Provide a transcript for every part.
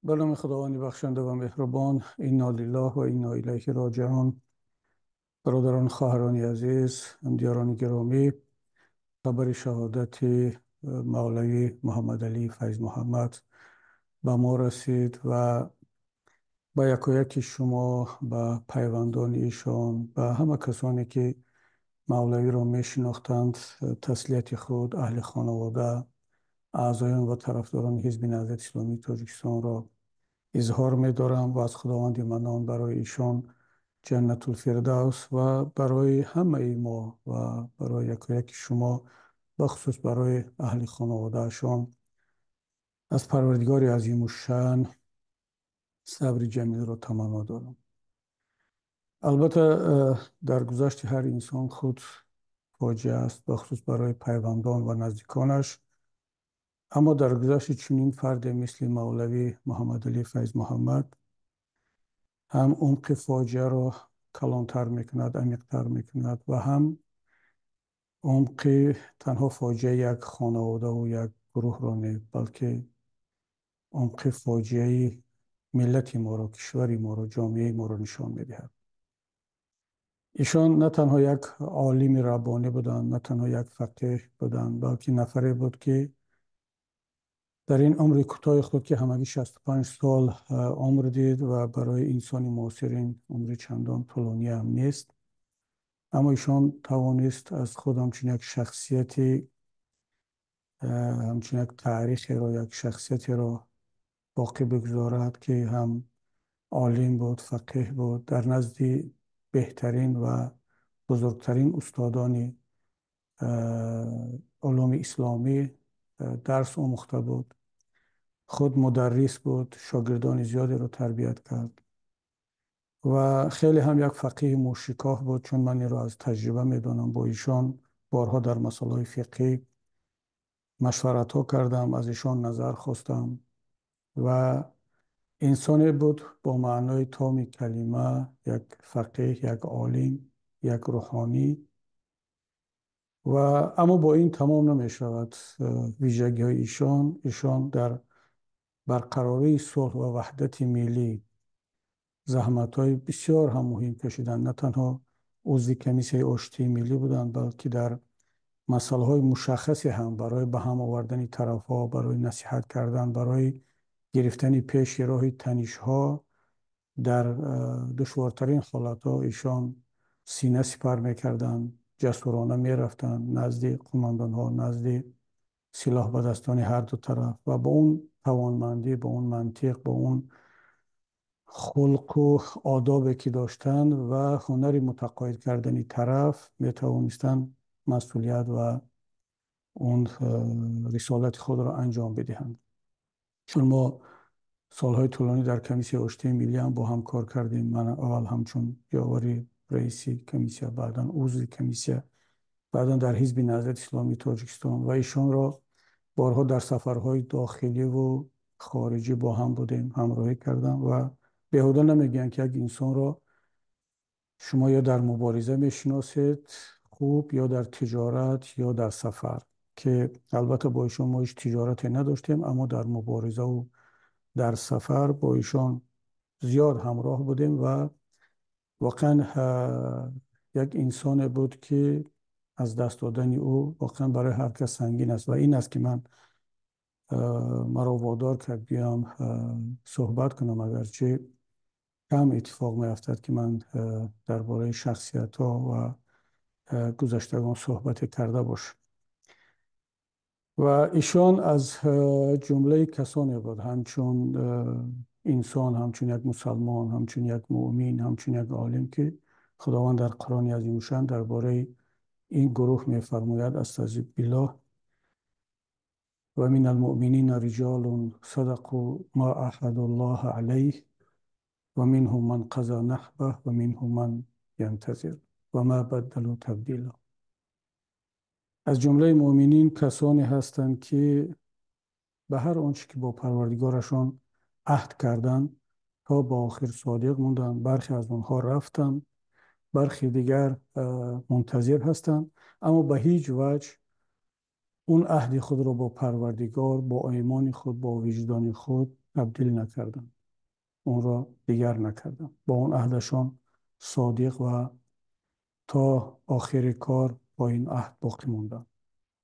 به نام خداوند بخشنده و مهربان. انا لله و انا الیه راجعون. برادران، خواهران عزیز، همدیاران گرامی، خبر شهادت مولوی محمد علی فیض محمد به ما رسید و به یکایک شما، به پیوندان ایشان، به همه کسانی که مولوی را می شناختند، تسلیت خود، اهل خانواده، اعضایان و طرفداران حزب نهضت اسلامی تاجیکستان را اظهار می دارم و از خداوند منان برای ایشان جنت الفردوس و برای همه ما و برای یکایک شما، بخصوص برای اهل خانوادهشان، از پروردگار عظیم الشأن صبر جمیل را تمنا دارم. البته در گذشت هر انسان خود فاجعه است، بخصوص برای پیوندان و نزدیکانش. اما در گذشت چنین فرد مثل مولوی محمد علی فیض محمد هم عمق فاجعه را کلانتر میکند، عمیقتر میکند و هم عمق تنها فاجعه یک خانواده و یک گروه را نه، بلکه عمق فاجعه ملت ما را، کشور ما را، جامعه ما را نشان میدهد. ایشان نه تنها یک عالم ربانی بودند، نه تنها یک فقیه بودند، بلکه نفری بود که در این عمر کوتاه خود که همگی 65 سال عمر دید و برای انسان معاصرین عمر چندان طولانی هم نیست، اما ایشان توانست از خود همچون یک شخصیتی، همچون یک تاریخی را، یک شخصیتی را باقی بگذارد که هم عالم بود، فقیه بود، در نزد بهترین و بزرگترین استادان علوم اسلامی درس آموخته بود. خود مدرس بود، شاگردان زیادی را تربیت کرد و خیلی هم یک فقیه موشکاف بود، چون من این را از تجربه میدانم. با ایشان بارها در مسائل فقهی مشورت ها کردم، از ایشان نظر خواستم و انسانی بود با معنای تام کلمه، یک فقیه، یک عالم، یک روحانی. و اما با این تمام نمی شود. ویژگی های ایشان در برقراری صلح و وحدت ملی زحمت های بسیار هم مهم کشیدن. نه تنها عضو کمیسیون آشتی ملی بودند، بلکه در مسائل های مشخصی هم برای به هم آوردن طرف ها، برای نصیحت کردن، برای گرفتن پیش راه تنش ها در دشوارترین حالت ها ایشان سینه سپر میکردند، جسورانه میرفتند نزد قماندان ها، نزد سلاح به دستان هر دو طرف و با اون توانمندی، با اون منطق، با اون خلق و آدابی که داشتند و هنر متقاعد کردن طرف، می توانستند مسئولیت و اون رسالت خود را انجام بدهند. چون ما سالهای طولانی در کمیسیون آشتی ملی هم با هم کار کردیم. من اول همچون یاوری رئیسی کمیسیون، بعدا عضو کمیسیون، بعدا در حزب نهضت اسلامی تاجیکستان و ایشان را بارها در سفرهای داخلی و خارجی با هم بودیم، همراهی کردم و بیهوده نمیگن که یک انسان را شما یا در مبارزه میشناسید خوب، یا در تجارت، یا در سفر، که البته با ایشان ما هیچ تجارتی نداشتیم، اما در مبارزه و در سفر با ایشان زیاد همراه بودیم و واقعا یک انسان بود که از دست دادن او واقعا برای هر کس سنگین است و این است که مرا وادار کرد بیام صحبت کنم، اگرچه کم اتفاق می افتد که من درباره شخصیت ها و گذشتگان صحبت کرده باشم. و ایشان از جمله کسانی بود، همچون انسان، همچون یک مسلمان، همچون یک مؤمن، همچون یک عالم، که خداوند در قرآن عظیم الشأن درباره این گروه می فرماید: استعذ بالله و من المؤمنین رجال صدقوا ما عاهدوا الله علیه و منهم من قضى نحبه و منهم من ینتظر و ما بدلوا تبدیلا. از جمله مؤمنین کسانی هستند که به هر آنچه که با پروردگارشان عهد کردند تا با آخر صادق موندند. برخی از آنها رفتند، برخی دیگر منتظر هستند، اما به هیچ وجه اون عهد خود را با پروردگار، با ایمان خود، با وجدان خود تبدیل نکردند، اون را دیگر نکردند. با اون عهدشان صادق و تا آخر کار با این عهد باقی موندند.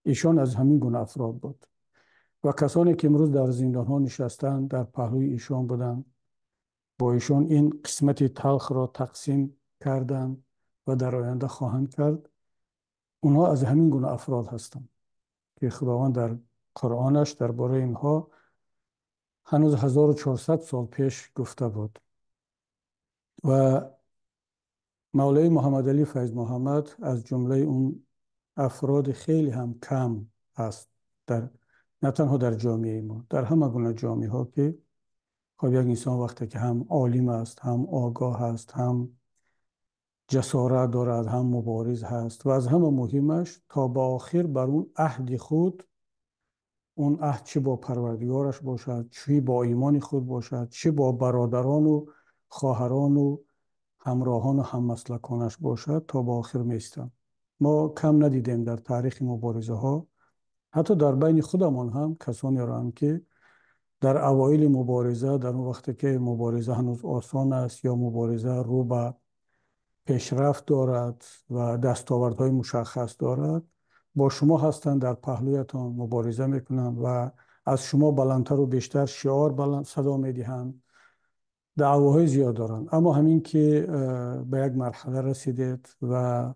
ایشان از همین گونه افراد بود و کسانی که امروز در زندان ها نشستند در پهلوی ایشان بودند، با ایشان این قسمت تلخ را تقسیم کردند و در آینده خواهند کرد. اونها از همین گونه افراد هستند که خداوند در قرآنش درباره اینها هنوز 1400 سال پیش گفته بود. و مولوی محمد علی فیض محمد از جمله اون افراد خیلی هم کم است، در نه تنها در جامعه ما، در همه گونه جامعه ها، که خب یک انسان وقتی که هم عالم است، هم آگاه است، هم جسارت دارد، هم مبارز هست و از همه مهمش تا به آخر بر اون عهد خود، اون عهد چه با پروردگارش باشد، چه با ایمان خود باشد، چه با برادران و خواهران و همراهان و هممسلکانش باشد، تا به آخر میستم. ما کم ندیدیم در تاریخ مبارزه ها، حتی در بین خودمان هم کسانی را هم که در اوایل مبارزه، در اون وقتی که مبارزه هنوز آسان است یا مبارزه رو به پیشرفت دارد و دستاوردهای مشخص دارد، با شما هستند، در پهلویتان مبارزه میکنند و از شما بلندتر و بیشتر شعار بلند صدا میدهند، دعواهای زیاد دارند. اما همین که به یک مرحله رسیدید و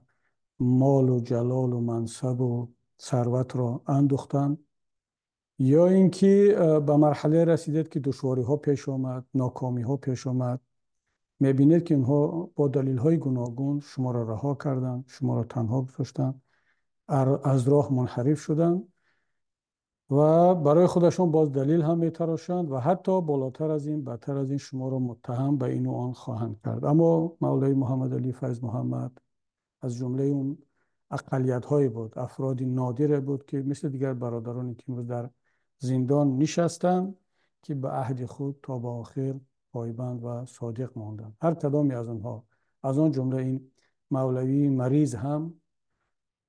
مال و جلال و منصب و ثروت را اندوختند، یا اینکه به مرحله رسیدید که دشواری ها پیش آمد، ناکامی ها پیش آمد، میبینید که اینها با دلیل های گوناگون شما را رها کردند، شما را تنها گذاشتند، از راه منحرف شدند و برای خودشان باز دلیل هم میتراشند و حتی بالاتر از این، بدتر از این، شما را متهم به این و آن خواهند کرد. اما مولوی محمد علی فیض محمد از جمله اون اقلیت های بود، افرادی نادر بود که مثل دیگر برادرانی که امروز در زندان نشستند، که به عهد خود تا به آخر پایبند و صادق ماندند. هر کدامی از آنها، از آن جمله این مولوی مریض هم،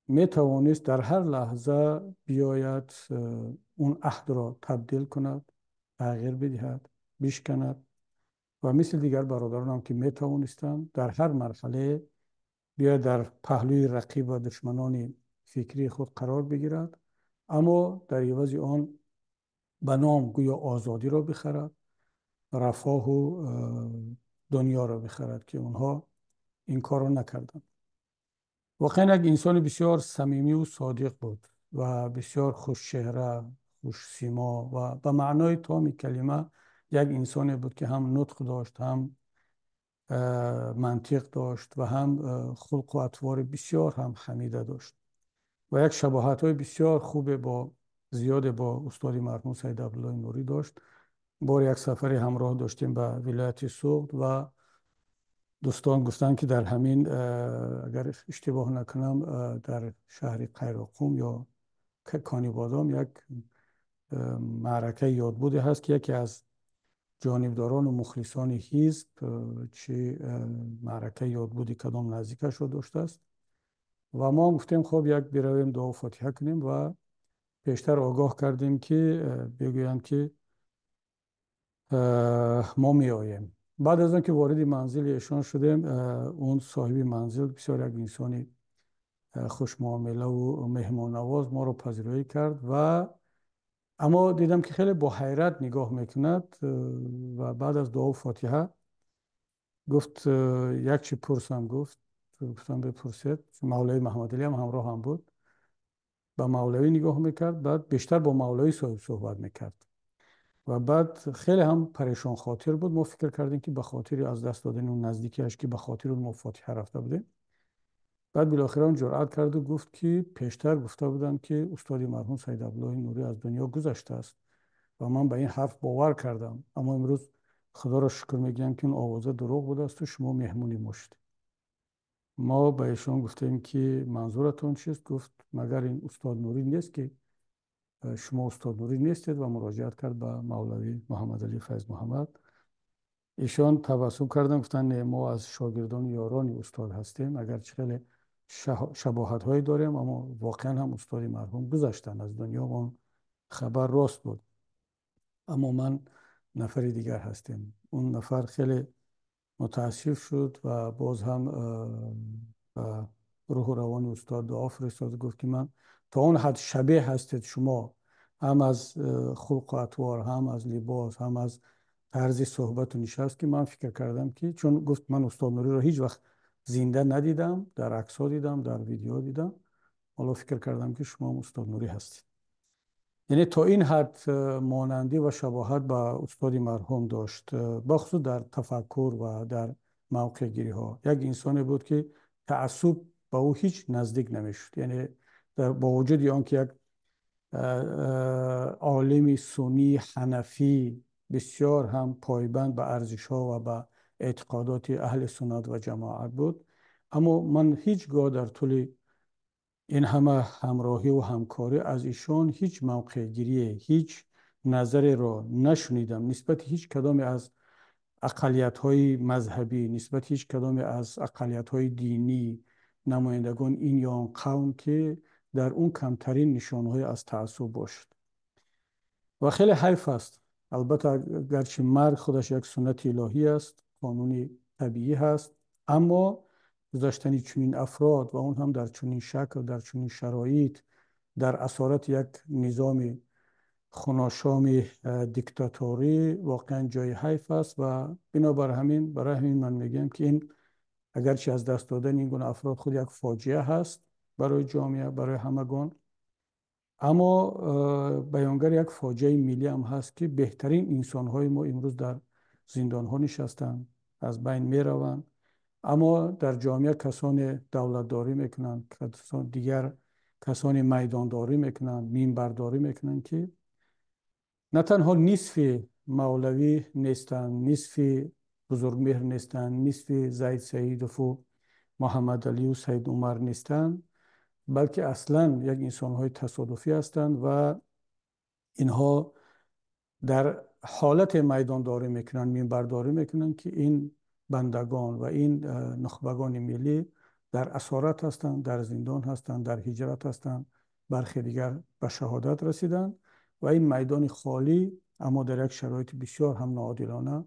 می توانست در هر لحظه بیاید اون عهد را تبدیل کند، تغییر بدهد، بشکند و مثل دیگر برادران هم که می توانستند در هر مرحله بیاید در پهلوی رقیب و دشمنان فکری خود قرار بگیرد، اما در عوض آن به نام گویا آزادی را بخرد، رفاه و دنیا را بخرد، که اونها این کار را نکردند. واقعا یک انسان بسیار صمیمی و صادق بود و بسیار خوش چهره، خوش سیما و به معنای تام کلمه یک انسانی بود که هم نطق داشت، هم منطق داشت و هم خلق و اطوار بسیار هم خمیده داشت و یک شباهت های بسیار خوب با زیاد با استاد مرحوم سید عبدالله نوری داشت. بار یک سفری همراه داشتیم به ولایت سوخت و دوستان گفتن که در همین، اگر اشتباه نکنم، در شهر قیراقوم یا کانی بادام یک معرکه یاد بوده هست که یکی از جانبداران و مخلصان حزب چه معرکه یاد بودی کدام نزدیکش رو داشته است و ما گفتیم خب یک برویم دعا فاتحه کنیم و پیشتر آگاه کردیم که بگویند که ما می آییم. بعد از آنکه وارد منزل ایشان شدیم، اون صاحب منزل بسیار یک انسانی خوش معامله و مهمان نواز ما رو پذیرایی کرد و اما دیدم که خیلی با حیرت نگاه میکند و بعد از دعا و فاتحه گفت یک چی پرسم. گفتم بپرسید. مولوی محمد علی هم همراه هم بود. با مولوی نگاه میکرد، بعد بیشتر با مولوی صاحب صحبت میکرد و بعد خیلی هم پریشان خاطر بود. ما فکر کردیم که به خاطر از دست دادن اون نزدیکیش که به خاطر اون فاتحه رفته بوده. بعد بالاخره اون جرأت کرد و گفت که پیشتر گفته بودن که استاد مرحوم سید عبدالله نوری از دنیا گذشته است و من به این حرف باور کردم، اما امروز خدا را شکر میگم که اون آوازه دروغ بوده است و شما مهمونی مشت. ما به ایشان گفتیم که منظورتون چیست؟ گفت مگر این استاد نوری نیست که شما استاد نوری نیستید و مراجعت کرد به مولوی محمد علی فیض محمد. ایشان تبسم کردن، گفتن نه، ما از شاگردان یاران استاد هستیم، اگرچه خیلی شباهت هایی داریم اما واقعا هم استاد مرحوم گذشتن از دنیا و خبر راست بود. اما من نفر دیگر هستیم. اون نفر خیلی متاسف شد و باز هم روح و روان استاد دعا فرستاد، گفت که من تا اون حد شبیه هستید شما، هم از خلق و اطوار، هم از لباس، هم از طرز صحبت و نشست، که من فکر کردم که چون گفت من استاد نوری رو هیچ وقت زنده ندیدم، در عکس‌ها دیدم، در ویدیو دیدم، حالا فکر کردم که شما هم استاد نوری هستید. یعنی تا این حد مانندی و شباهت با استاد مرحوم داشت، بخصوص در تفکر و در موقع گیری ها. یک انسانی بود که تعصب با او هیچ نزدیک نمیشد. یعنی با وجود آن که یک عالم سنی حنفی بسیار هم پایبند به ارزش ها و به اعتقادات اهل سنت و جماعت بود، اما من هیچگاه در طول این همه همراهی و همکاری از ایشان هیچ موقع گیری، هیچ نظری را نشنیدم نسبت هیچ کدام از اقلیت های مذهبی، نسبت هیچ کدام از اقلیت های دینی، نمایندگان این یا آن قوم که در اون کمترین نشانهای از تعصب باشد. و خیلی حیف است. البته گرچه مرگ خودش یک سنت الهی است، قانون طبیعی هست، اما گذاشتن چنین افراد و اون هم در چنین شکل، در چنین شرایط، در اسارت یک نظام خناشام دیکتاتوری واقعا جای حیف است. و برای همین من میگم که این اگرچه از دست دادن این گونه افراد خود یک فاجعه هست برای جامعه، برای همگان، اما بیانگر یک فاجعه ملی هم هست که بهترین انسان‌های ما امروز در زندان‌ها نشستند، از بین می‌روند، اما در جامعه کسان دولتداری میکنن، دیگر کسان میدانداری میکنن، منبرداری میکنن که نه تنها نصف مولوی نیستن، نصف بزرگمهر نیستن، نصف زید سعیدов و محمد علی و سید عمر نیستن، بلکه اصلا یک انسان‌های تصادفی هستند و اینها در حالت میدانداری میکنن، منبرداری میکنن که این بندگان و این نخبگان ملی در اسارت هستند، در زندان هستند، در هجرت هستند، برخی دیگر به شهادت رسیدند و این میدان خالی اما در یک شرایط بسیار هم ناعادلانه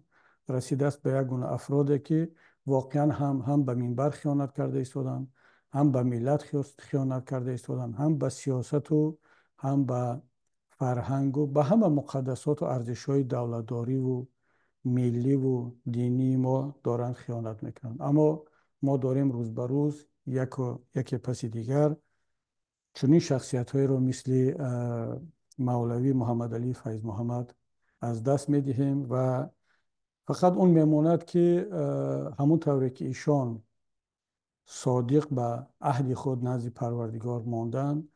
رسیده است به یک گونه افرادی که واقعا هم به منبر خیانت کرده ایستادند، هم به ملت خیانت کرده ایستادند، هم به سیاست و هم به فرهنگ و به همه مقدسات و ارزش‌های دولتداری و ملی و دینی ما دارن خیانت میکنن. اما ما داریم روز به روز یکی پس دیگر چنین شخصیت‌هایی رو مثل مولوی محمد علی فیض محمد از دست میدهیم و فقط اون میموند که همون طوری که ایشان صادق به عهد خود نزد پروردگار ماندن،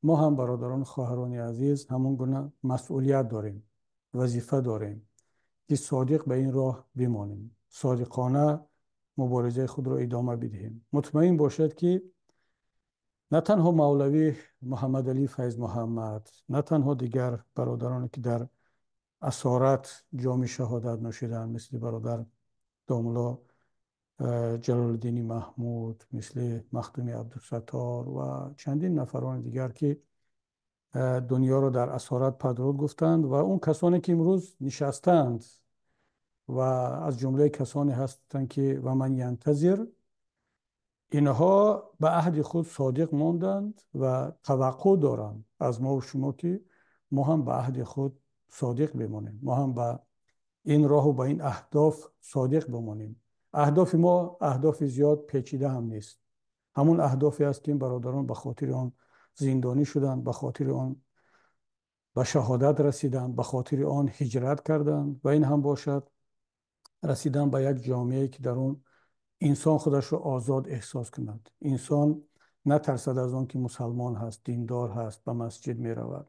ما هم برادران خواهران عزیز همون گونه مسئولیت داریم، وظیفه داریم که صادق به این راه بمانیم، صادقانه مبارزه خود را ادامه بدهیم. مطمئن باشد که نه تنها مولوی محمد علی فیض محمد، نه تنها دیگر برادرانی که در اسارت جام شهادت نوشیدند مثل برادر داملا جلال الدین محمود، مثل مخدومی عبدالستار و چندین نفران دیگر که دنیا را در اسارت پدرود گفتند و اون کسانی که امروز نشستند و از جمله کسانی هستند که و من ینتظر، اینها به عهد خود صادق ماندند و توقع دارند از ما و شما که ما هم به عهد خود صادق بمانیم، ما هم به این راه و به این اهداف صادق بمانیم. اهداف ما اهداف زیاد پیچیده هم نیست، همون اهدافی است که این برادران به خاطر آن زندانی شدند، به خاطر آن به شهادت رسیدند، به خاطر آن هجرت کردند و این هم باشد رسیدن به یک جامعه که در اون انسان خودش رو آزاد احساس کند. انسان نترسد از آن که مسلمان هست، دیندار هست، به مسجد می رود،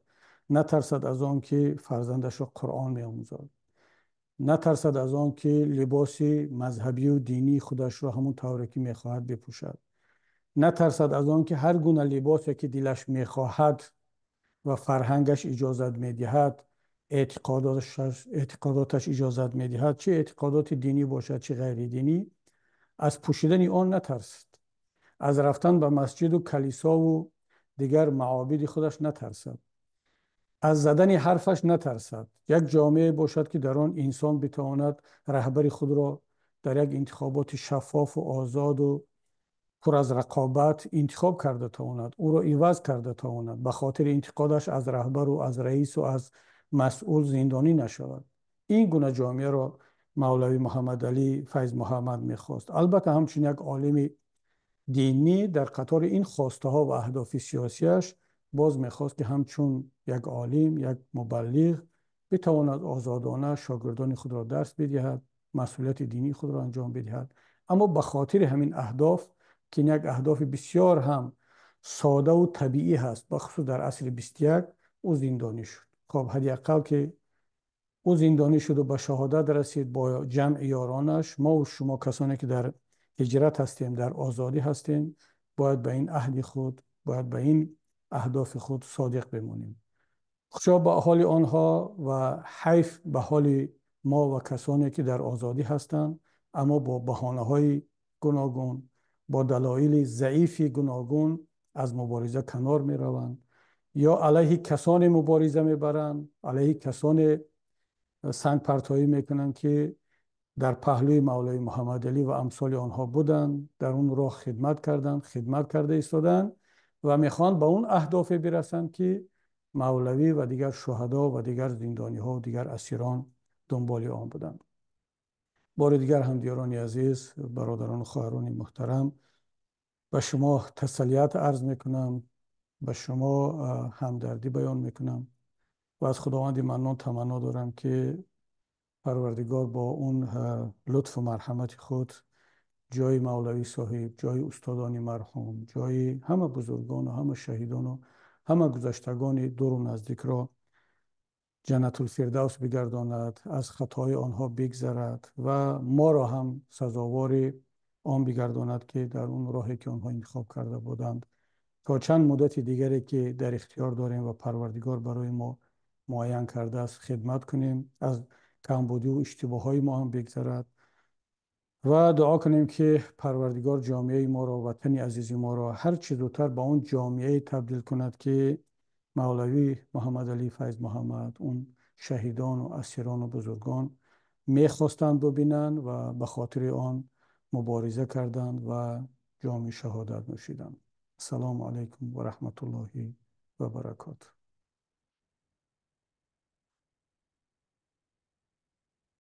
نترسد از آن که فرزندش رو قرآن می آموزد، نترسد از آن که لباس مذهبی و دینی خودش رو همون طوری که می خواهد بپوشد، نترسد از آن که هر گونه لباسی که دلش می خواهد و فرهنگش اجازت می دهد، اعتقاداتش اجازت می دهد، چه اعتقادات دینی باشد چه غیر دینی، از پوشیدن آن نترسد، از رفتن به مسجد و کلیسا و دیگر معابد خودش نترسد. از زدن حرفش نترسد. یک جامعه باشد که در آن انسان بتواند رهبر خود را در یک انتخابات شفاف و آزاد و پر از رقابت انتخاب کرده تواند، او را عوض کرده تواند، به خاطر انتقادش از رهبر و از رئیس و از مسئول زندانی نشود. این گونه جامعه را مولوی محمد علی فیض محمد میخواست. البته همچون یک عالم دینی در قطار این خواسته ها و اهداف سیاسیش باز میخواست که همچون یک عالم، یک مبلغ بتواند آزادانه شاگردان خود را درس بدهد، مسئولیت دینی خود را انجام بدهد. اما به خاطر همین اهداف که یک اهداف بسیار هم ساده و طبیعی هست، بخصوص در عصر 21، او زندانی شد. خب حداقل که او زندانی شد و به شهادت رسید با جمع یارانش، ما و شما کسانی که در هجرت هستیم، در آزادی هستیم، باید به این عهد خود، باید به این اهداف خود صادق بمانیم. خدا به حال آنها و حیف به حال ما و کسانی که در آزادی هستند اما با بهانه‌های گوناگون، با دلایل ضعیف گوناگون از مبارزه کنار می روند، یا علیه کسانی مبارزه می برند، علیه کسانی سنگ پرتایی میکنند که در پهلوی مولوی محمد علی و امثال آنها بودند، در اون راه خدمت کردند، خدمت کرده ایستادند و میخوان به اون اهداف برسند که مولوی و دیگر شهدا و دیگر زندانی ها و دیگر اسیران دنبال آن بودند. بار دیگر همدیران عزیز، برادران و خواهران محترم، به شما تسلیت عرض میکنم، به شما همدردی بیان میکنم و از خداوند منان تمنا دارم که پروردگار با اون لطف و مرحمت خود جای مولوی صاحب، جای استادان مرحوم، جای همه بزرگان و همه شهیدان و همه گذشتگان دور و نزدیک را جنت الفردوس بگرداند، از خطای آنها بگذرد و ما را هم سزاوار آن بگرداند که در اون راهی که آنها انتخاب کرده بودند تا چند مدت دیگری که در اختیار داریم و پروردگار برای ما معین کرده است خدمت کنیم، از کمبودی و اشتباههای ما هم بگذرد و دعا کنیم که پروردگار جامعه ما را، وطن عزیز ما را هر چه زودتر به اون جامعه تبدیل کند که مولوی محمد علی فیض محمد، اون شهیدان و اسیران و بزرگان میخواستند ببینند و به خاطر آن مبارزه کردند و جام شهادت نوشیدند. السلام علیکم و رحمت الله و برکاته.